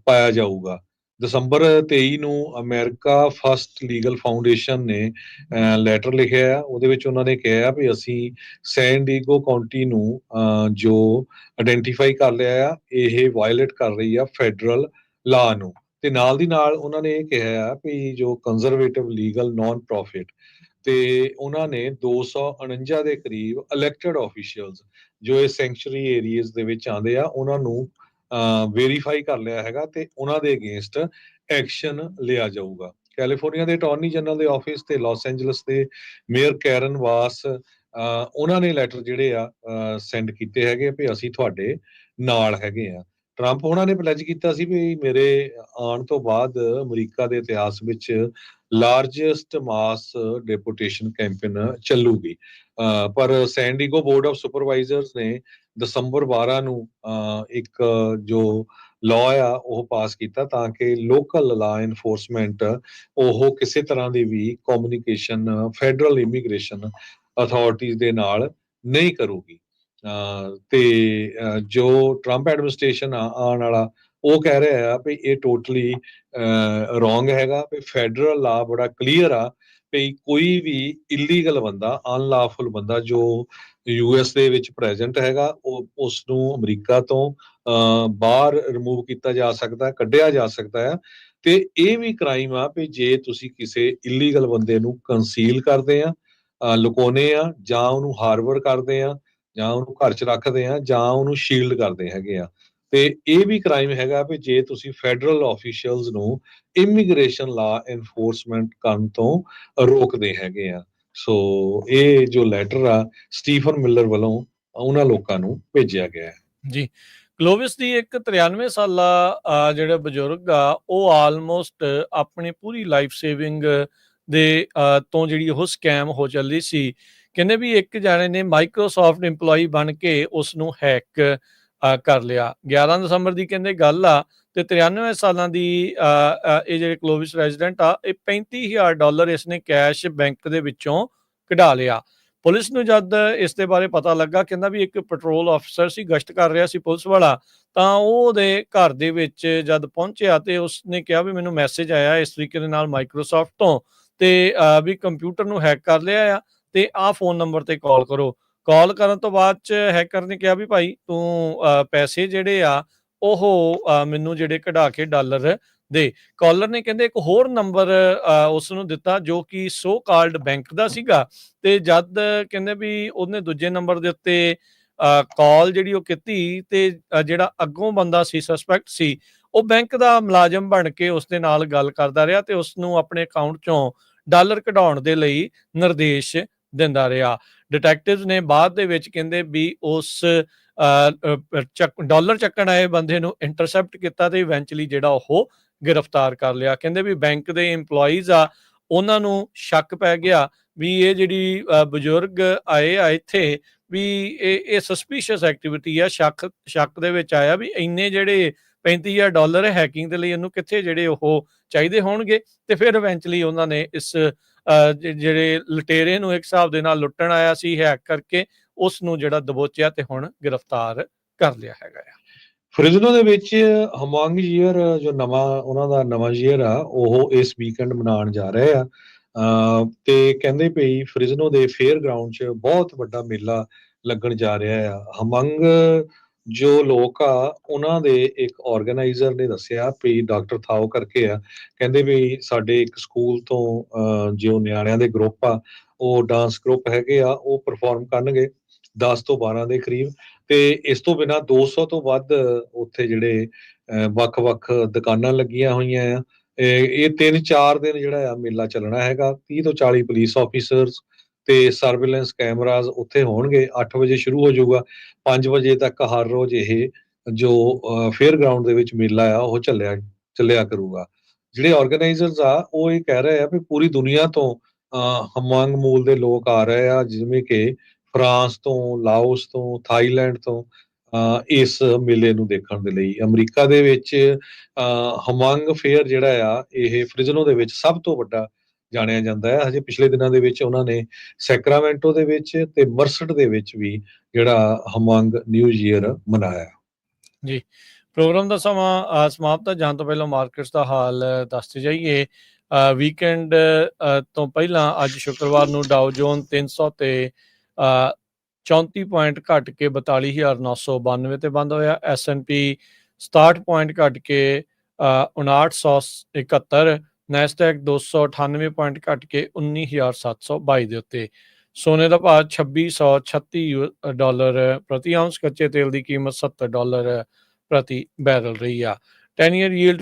B: ਪਾਇਆ ਜਾਊਗਾ। ਦਸੰਬਰ 23 ਨੂੰ ਅਮਰੀਕਾ ਫਸਟ ਲੀਗਲ ਫਾਊਂਡੇਸ਼ਨ ਨੇ ਲੈਟਰ ਲਿਖਿਆ ਆ। ਉਹਦੇ ਵਿੱਚ ਉਹਨਾਂ ਨੇ ਕਿਹਾ ਵੀ ਅਸੀਂ ਸੈਨ ਡੀਗੋ ਕਾਉਂਟੀ ਨੂੰ ਜੋ ਆਇਡੈਂਟੀਫਾਈ ਕਰ ਲਿਆ ਆ, ਇਹ ਵਾਇਲੇਟ ਕਰ ਰਹੀ ਆ ਫੈਡਰਲ ਲਾ ਨੂੰ। ਤੇ ਨਾਲ ਦੀ ਨਾਲ ਉਹਨਾਂ ਨੇ ਇਹ ਕਿਹਾ ਆ ਵੀ ਜੋ ਕੰਜ਼ਰਵੇਟਿਵ ਲੀਗਲ ਨਾਨ ਪ੍ਰੋਫਿਟ ਤੇ ਉਹਨਾਂ ਨੇ 249 ਦੇ ਕਰੀਬ ਇਲੈਕਟਡ ਆਫੀਸ਼ੀਅਲਸ ਜੋ ਇਹ ਸੈਂਕਚੁਰੀ ਏਰੀਆਜ਼ ਦੇ ਵਿੱਚ ਆਉਂਦੇ ਆ, ਉਹਨਾਂ ਨੂੰ ਵੈਰੀਫਾਈ ਕਰ ਲਿਆ ਹੈਗਾ ਤੇ ਉਹਨਾਂ ਦੇ ਅਗੇਂਸਟ ਐਕਸ਼ਨ ਲਿਆ ਜਾਊਗਾ। ਕੈਲੀਫੋਰਨੀਆ ਦੇ ਅਟਾਰਨੀ ਜਨਰਲ ਦੇ ਆਫਿਸ ਤੇ ਲਾਸ ਐਂਜਲਸ ਦੇ ਮੇਅਰ ਕੈਰਨ ਵਾਸ, ਉਹਨਾਂ ਨੇ ਲੈਟਰ ਜਿਹੜੇ ਆ ਸੈਂਡ ਕੀਤੇ ਹੈਗੇ ਵੀ ਅਸੀਂ ਤੁਹਾਡੇ ਨਾਲ ਹੈਗੇ ਆ। ਟਰੰਪ ਉਹਨਾਂ ਨੇ ਪਲੈਜ ਕੀਤਾ ਸੀ ਵੀ ਮੇਰੇ ਆਉਣ ਤੋਂ ਬਾਅਦ ਅਮਰੀਕਾ ਦੇ ਇਤਿਹਾਸ ਵਿੱਚ ਲਾਰਜੈਸਟ ਮਾਸ ਡੈਪੂਟੇਸ਼ਨ ਕੈਂਪੇਨ ਚੱਲੂਗੀ। ਪਰ ਸੈਨ ਡੀਗੋ ਬੋਰਡ ਆਫ ਸੁਪਰਵਾਈਜ਼ਰਸ ਨੇ ਦਸੰਬਰ 12 ਨੂੰ ਇੱਕ ਜੋ ਲਾਅ ਆ ਉਹ ਪਾਸ ਕੀਤਾ ਤਾਂ ਕਿ ਲੋਕਲ ਲਾ ਇਨਫੋਰਸਮੈਂਟ ਉਹ ਕਿਸੇ ਤਰ੍ਹਾਂ ਦੀ ਵੀ ਕਮਿਊਨੀਕੇਸ਼ਨ ਫੈਡਰਲ ਇਮੀਗ੍ਰੇਸ਼ਨ ਅਥਾਰਟੀਜ਼ ਦੇ ਨਾਲ ਨਹੀਂ ਕਰੂਗੀ। ਤੇ ਜੋ ਟਰੰਪ ਐਡਮਿਨਿਸਟ੍ਰੇਸ਼ਨ ਆਉਣ ਵਾਲਾ ਉਹ ਕਹਿ ਰਿਹਾ ਆ ਵੀ ਇਹ ਟੋਟਲੀ ਰੋਂਗ ਹੈਗਾ, ਵੀ ਫੈਡਰਲ ਲਾ ਬੜਾ ਕਲੀਅਰ ਆ ਵੀ ਕੋਈ ਵੀ ਇਲੀਗਲ ਬੰਦਾ, ਅਨਲਾਫੁਲ ਬੰਦਾ ਜੋ ਯੂਐਸ ਦੇ ਵਿੱਚ ਪ੍ਰੈਜ਼ੈਂਟ ਹੈਗਾ, ਉਹ ਉਸ ਨੂੰ ਅਮਰੀਕਾ ਤੋਂ ਬਾਹਰ ਰਿਮੂਵ ਕੀਤਾ ਜਾ ਸਕਦਾ, ਕੱਢਿਆ ਜਾ ਸਕਦਾ ਆ। ਤੇ ਇਹ ਵੀ ਕ੍ਰਾਈਮ ਆ ਵੀ ਜੇ ਤੁਸੀਂ ਕਿਸੇ ਇਲੀਗਲ ਬੰਦੇ ਨੂੰ ਕੰਸੀਲ ਕਰਦੇ ਆ, ਲੁਕਾਉਂਦੇ ਆ, ਜਾਂ ਉਹਨੂੰ ਹਾਰਬਰ ਕਰਦੇ ਆ, ਜਾਂ ਉਹਨੂੰ ਘਰ 'ਚ ਰੱਖਦੇ ਆ, ਜਾਂ ਉਹਨੂੰ ਸ਼ੀਲਡ ਕਰਦੇ ਹੈਗੇ ਆ। ਤੇ ਇਹ ਵੀ ਕ੍ਰਾਈਮ ਹੈਗਾ ਵੀ ਜੇ ਤੁਸੀਂ ਫੈਡਰਲ ਆਫੀਸ਼ੀਅਲਸ ਨੂੰ ਇਮੀਗ੍ਰੇਸ਼ਨ ਲਾ ਇਨਫੋਰਸਮੈਂਟ ਕਰਨ ਤੋਂ ਰੋਕਦੇ ਹੈਗੇ ਆ। ਸੋ ਇਹ ਜੋ ਲੈਟਰ ਆ ਸਟੀਫਨ ਮਿਲਰ ਵੱਲੋਂ ਉਹਨਾਂ ਲੋਕਾਂ ਨੂੰ ਭੇਜਿਆ ਗਿਆ ਹੈ।
A: ਜੀ, ਕਲੋਵਿਸ ਦੀ ਇੱਕ 93 ਸਾਲਾ ਜਿਹੜਾ ਬਜ਼ੁਰਗ ਆ, ਉਹ ਆਲਮੋਸਟ ਆਪਣੀ ਪੂਰੀ ਲਾਈਫ ਸੇਵਿੰਗ ਦੇ ਤੋਂ ਜਿਹੜੀ ਉਹ ਸਕੈਮ ਹੋ ਚੱਲੀ ਸੀ। ਕਹਿੰਦੇ ਵੀ ਇੱਕ ਜਾਣੇ ਨੇ ਮਾਈਕਰੋਸਾਫਟ EMPLOYEE ਬਣ ਕੇ ਉਸ ਨੂੰ ਹੈਕ ਕਰ ਲਿਆ। 11 ਦਸੰਬਰ ਦੀ ਕਹਿੰਦੇ ਗੱਲ ਆ ਤੇ 93 ਸਾਲਾਂ ਦੀ ਇਹ ਜਿਹੜੇ ਕਲੋਵਿਸ ਰੈਜ਼ੀਡੈਂਟ ਆ, ਇਹ $35,000 ਇਸਨੇ ਕੈਸ਼ ਬੈਂਕ ਦੇ ਵਿੱਚੋਂ ਕਢਾ ਲਿਆ। ਪੁਲਿਸ ਨੂੰ ਜਦ ਇਸ ਦੇ ਬਾਰੇ ਪਤਾ ਲੱਗਾ, ਕਹਿੰਦਾ ਵੀ ਇੱਕ ਪੈਟਰੋਲ ਅਫਸਰ ਸੀ, ਗਸ਼ਤ ਕਰ ਰਿਹਾ ਸੀ ਪੁਲਿਸ ਵਾਲਾ, ਤਾਂ ਉਹਦੇ ਘਰ ਦੇ ਵਿੱਚ ਜਦ ਪਹੁੰਚਿਆ ਤੇ ਉਸਨੇ ਕਿਹਾ ਵੀ ਮੈਨੂੰ ਮੈਸੇਜ ਆਇਆ ਇਸ ਤਰੀਕੇ ਦੇ ਨਾਲ ਮਾਈਕਰੋਸਾਫਟ ਤੋਂ ਤੇ ਵੀ ਕੰਪਿਊਟਰ ਨੂੰ ਹੈਕ ਕਰ ਲਿਆ ਆ ਤੇ ਆਹ ਫੋਨ ਨੰਬਰ ਤੇ ਕਾਲ ਕਰੋ। ਕਾਲ ਕਰਨ ਤੋਂ ਬਾਅਦ ਚ ਹੈਕਰ ਨੇ ਕਿਹਾ ਵੀ ਭਾਈ ਤੂੰ ਪੈਸੇ ਜਿਹੜੇ ਆ ਉਹ ਮੈਨੂੰ ਜਿਹੜੇ ਕਢਾ ਕੇ ਡਾਲਰ ਦੇ। ਕਾਲਰ ਨੇ ਕਹਿੰਦੇ ਇੱਕ ਹੋਰ ਨੰਬਰ ਉਸ ਨੂੰ ਦਿੱਤਾ ਜੋ ਕਿ ਸੋ ਕਾਲਡ ਬੈਂਕ ਦਾ ਸੀਗਾ ਤੇ ਜਦ ਕਹਿੰਦੇ ਵੀ ਉਹਨੇ ਦੂਜੇ ਨੰਬਰ ਦੇ ਉੱਤੇ ਕਾਲ ਜਿਹੜੀ ਉਹ ਕੀਤੀ ਤੇ ਜਿਹੜਾ ਅੱਗੋਂ ਬੰਦਾ ਸੀ, ਸਸਪੈਕਟ ਸੀ, ਉਹ ਬੈਂਕ ਦਾ ਮੁਲਾਜ਼ਮ ਬਣ ਕੇ ਉਸਦੇ ਨਾਲ ਗੱਲ ਕਰਦਾ ਰਿਹਾ ਤੇ ਉਸ ਨੂੰ ਆਪਣੇ ਅਕਾਊਂਟ ਚੋਂ ਡਾਲਰ ਕਢਾਉਣ ਦੇ ਲਈ ਨਿਰਦੇਸ਼ ਦਿੰਦਾ ਰਿਹਾ। ਡਿਟੈਕਟਿਵਸ ਨੇ ਬਾਅਦ ਦੇ ਵਿੱਚ ਕਹਿੰਦੇ ਵੀ ਉਸ ਡਾਲਰ ਚੱਕਣ ਆਏ ਬੰਦੇ ਨੂੰ ਇੰਟਰਸੈਪਟ ਕੀਤਾ ਤੇ ਇਵੈਂਚੁਅਲੀ ਜਿਹੜਾ ਉਹ ਗ੍ਰਿਫਤਾਰ ਕਰ ਲਿਆ। ਕਹਿੰਦੇ ਵੀ ਬੈਂਕ ਦੇ EMPLOYEES ਆ, ਉਹਨਾਂ ਨੂੰ ਸ਼ੱਕ ਪੈ ਗਿਆ ਵੀ ਇਹ ਜਿਹੜੀ ਬਜ਼ੁਰਗ ਆਏ ਆ ਇੱਥੇ ਵੀ ਇਹ ਸਸਪੀਸ਼ੀਅਸ ਐਕਟੀਵਿਟੀ ਆ। ਸ਼ੱਕ ਦੇ ਵਿੱਚ ਆਇਆ ਵੀ ਇੰਨੇ ਜਿਹੜੇ $35,000 ਹੈਕਿੰਗ ਦੇ ਲਈ ਇਹਨੂੰ ਕਿੱਥੇ ਜਿਹੜੇ ਉਹ ਚਾਹੀਦੇ ਹੋਣਗੇ। ਤੇ ਫਿਰ ਇਵੈਂਚੁਅਲੀ ਉਹਨਾਂ ਨੇ ਇਸ ਜਿਹੜੇ ਲੁਟੇਰੇ ਨੂੰ ਇੱਕ ਹਿਸਾਬ ਦੇ ਨਾਲ ਲੁੱਟਣ ਆਇਆ ਸੀ ਹੈਕ ਕਰਕੇ, ਉਸ ਨੂੰ ਜਿਹੜਾ ਦਬੋਚਿਆ ਤੇ ਹੁਣ ਗ੍ਰਿਫਤਾਰ ਕਰ ਲਿਆ ਹੈਗਾ ਆ।
B: ਫ੍ਰਿਜ਼ਨੋ ਦੇ ਵਿੱਚ ਹਮੰਗ ਈਅਰ ਜੋ ਉਹਨਾਂ ਦਾ ਨਵਾਂ ਈਅਰ ਆ ਉਹ ਇਸ ਵੀਕਐਂਡ ਮਨਾਉਣ ਜਾ ਰਹੇ ਆ। ਤੇ ਕਹਿੰਦੇ ਪਈ ਫ੍ਰਿਜ਼ਨੋ ਦੇ ਫੇਅਰ ਗਰਾਊਂਡ 'ਚ ਬਹੁਤ ਵੱਡਾ ਮੇਲਾ ਲੱਗਣ ਜਾ ਰਿਹਾ ਆ। ਹਮੰਗ ਜੋ ਲੋਕ ਆ ਉਹਨਾਂ ਦੇ ਇੱਕ ਆਰਗੇਨਾਈਜ਼ਰ ਨੇ ਦੱਸਿਆ ਵੀ ਡਾਕਟਰ ਥਾਓ ਕਰਕੇ ਆ, ਕਹਿੰਦੇ ਵੀ ਸਾਡੇ ਇੱਕ ਸਕੂਲ ਤੋਂ ਜੋ ਨਿਆਣਿਆਂ ਦੇ ਗਰੁੱਪ ਆ, ਉਹ ਡਾਂਸ ਗਰੁੱਪ ਹੈਗੇ ਆ, ਉਹ ਪਰਫਾਰਮ ਕਰਨਗੇ 10 ਤੋਂ 12 ਦੇ ਕਰੀਬ। ਤੇ ਇਸ ਤੋਂ ਬਿਨਾਂ 200 ਤੋਂ ਵੱਧ ਉੱਥੇ ਜਿਹੜੇ ਵੱਖ-ਵੱਖ ਦੁਕਾਨਾਂ ਲੱਗੀਆਂ ਹੋਈਆਂ ਆ। ਇਹ 3-4 ਦਿਨ ਜਿਹੜਾ ਆ ਮੇਲਾ ਚੱਲਣਾ ਹੈਗਾ। 30 ਤੋਂ 40 ਪੁਲਿਸ ਆਫੀਸਰਸ ਤੇ ਸਰਵੇਲੈਂਸ ਕੈਮਰਾਜ਼ ਉੱਥੇ ਹੋਣਗੇ। 8 ਵਜੇ ਸ਼ੁਰੂ ਹੋ ਜਾਊਗਾ, 5 ਵਜੇ ਤੱਕ ਹਰ ਰੋਜ਼ ਇਹ ਜੋ ਫੇਅਰ ਗਰਾਊਂਡ ਦੇ ਵਿੱਚ ਮੇਲਾ ਆ ਉਹ ਚੱਲਿਆ ਕਰੂਗਾ। ਜਿਹੜੇ ਆਰਗੇਨਾਈਜ਼ਰਸ ਆ ਉਹ ਇਹ ਕਹਿ ਰਹੇ ਆ ਵੀ ਪੂਰੀ ਦੁਨੀਆ ਤੋਂ ਹਮੰਗ ਮੂਲ ਦੇ ਲੋਕ ਆ ਰਹੇ ਆ, ਜਿਵੇਂ ਕਿ ਫਰਾਂਸ ਤੋਂ, ਲਾਓਸ ਤੋਂ, ਥਾਈਲੈਂਡ ਤੋਂ, ਇਸ ਮੇਲੇ ਨੂੰ ਦੇਖਣ ਦੇ ਲਈ। ਅਮਰੀਕਾ ਦੇ ਵਿੱਚ ਹਮੰਗ ਫੇਅਰ ਜਿਹੜਾ ਆ ਇਹ ਫ੍ਰਿਜ਼ਨੋ ਦੇ ਵਿੱਚ ਸਭ ਤੋਂ ਵੱਡਾ ਜਾਣਿਆ ਜਾਂਦਾ ਹੈ। ਹਜੇ ਪਿਛਲੇ ਦਿਨਾਂ ਦੇ ਵਿੱਚ ਉਹਨਾਂ ਨੇ ਸੈਕਰਾਮੈਂਟੋ ਦੇ ਵਿੱਚ ਤੇ ਮਰਸਟ ਦੇ ਵਿੱਚ ਵੀ ਜਿਹੜਾ ਹਮੰਗ ਨਿਊ ਈਅਰ ਮਨਾਇਆ।
A: ਜੀ, ਪ੍ਰੋਗਰਾਮ ਦਾ ਸਮਾਂ ਸਮਾਪਤ ਜਾਣ ਤੋਂ ਪਹਿਲਾਂ ਮਾਰਕੀਟਸ ਦਾ ਹਾਲ ਦੱਸਦੇ ਜਾਈਏ। ਵੀਕਐਂਡ ਤੋਂ ਪਹਿਲਾਂ ਅੱਜ ਸ਼ੁੱਕਰਵਾਰ ਨੂੰ ਡਾਓ ਜੋਨ 300 ਤੇ 34 ਪੁਆਇੰਟ ਘਟ ਕੇ 42,992 ਤੇ ਬੰਦ ਹੋਇਆ। S&P 67 ਪੁਆਇੰਟ ਘਟ ਕੇ 5971, ਨੈਸਡੈਕ 298 ਪੁਆਇੰਟ ਘਟ ਕੇ 19,722 ਦੇ ਉੱਤੇ। ਸੋਨੇ ਦਾ ਭਾਅ $2636 ਪ੍ਰਤੀ ਆਉਂਸ, ਕੱਚੇ ਤੇਲ ਦੀ ਕੀਮਤ $70 ਪ੍ਰਤੀ ਬੈਰਲ ਰਹੀ ਆ। 10-year yield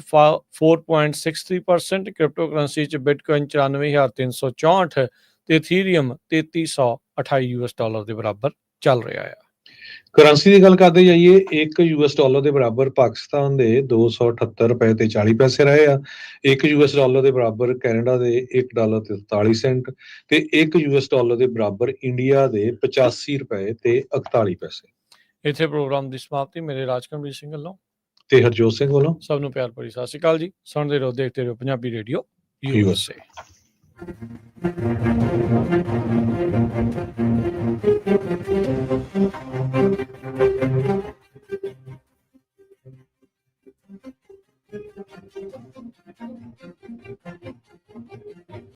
A: 4.63%, ਕ੍ਰਿਪਟੋ ਕਰੰਸੀ ਚ ਬਿਟਕੋਇਨ 94,364 ਤੇ ਇਥੀਰੀਅਮ $3328 ਦੇ ਬਰਾਬਰ ਚੱਲ ਰਿਹਾ ਆ।
B: ਕਰੰਸੀ ਦੀ ਗੱਲ ਕਰਦੇ ਜਾਈਏ, $1 ਦੇ ਬਰਾਬਰ ਪਾਕਿਸਤਾਨ ਦੇ 278 ਰੁਪਏ ਤੇ 40 ਪੈਸੇ ਰਹੇ ਆ। $1 ਦੇ ਬਰਾਬਰ ਕੈਨੇਡਾ ਦੇ $1 ਤੇ 43 ਸੈਂਟ ਤੇ $1 ਦੇ ਬਰਾਬਰ ਇੰਡੀਆ ਦੇ 85 ਰੁਪਏ ਤੇ 41 ਪੈਸੇ।
A: ਇੱਥੇ ਪ੍ਰੋਗਰਾਮ ਦੀ ਸਮਾਪਤੀ। ਮੇਰੇ ਰਾਜਕਮਲ ਸਿੰਘ ਵੱਲੋਂ
B: ਤੇ ਹਰਜੋਤ ਸਿੰਘ ਵੱਲੋਂ
A: ਸਭ ਨੂੰ ਪਿਆਰ ਭਰੀ ਸਤਿ ਸ਼੍ਰੀ ਅਕਾਲ ਜੀ। ਸੁਣਦੇ ਰਹੋ, ਦੇਖਦੇ ਰਹੋ ਪੰਜਾਬੀ ਰੇਡੀਓ USA।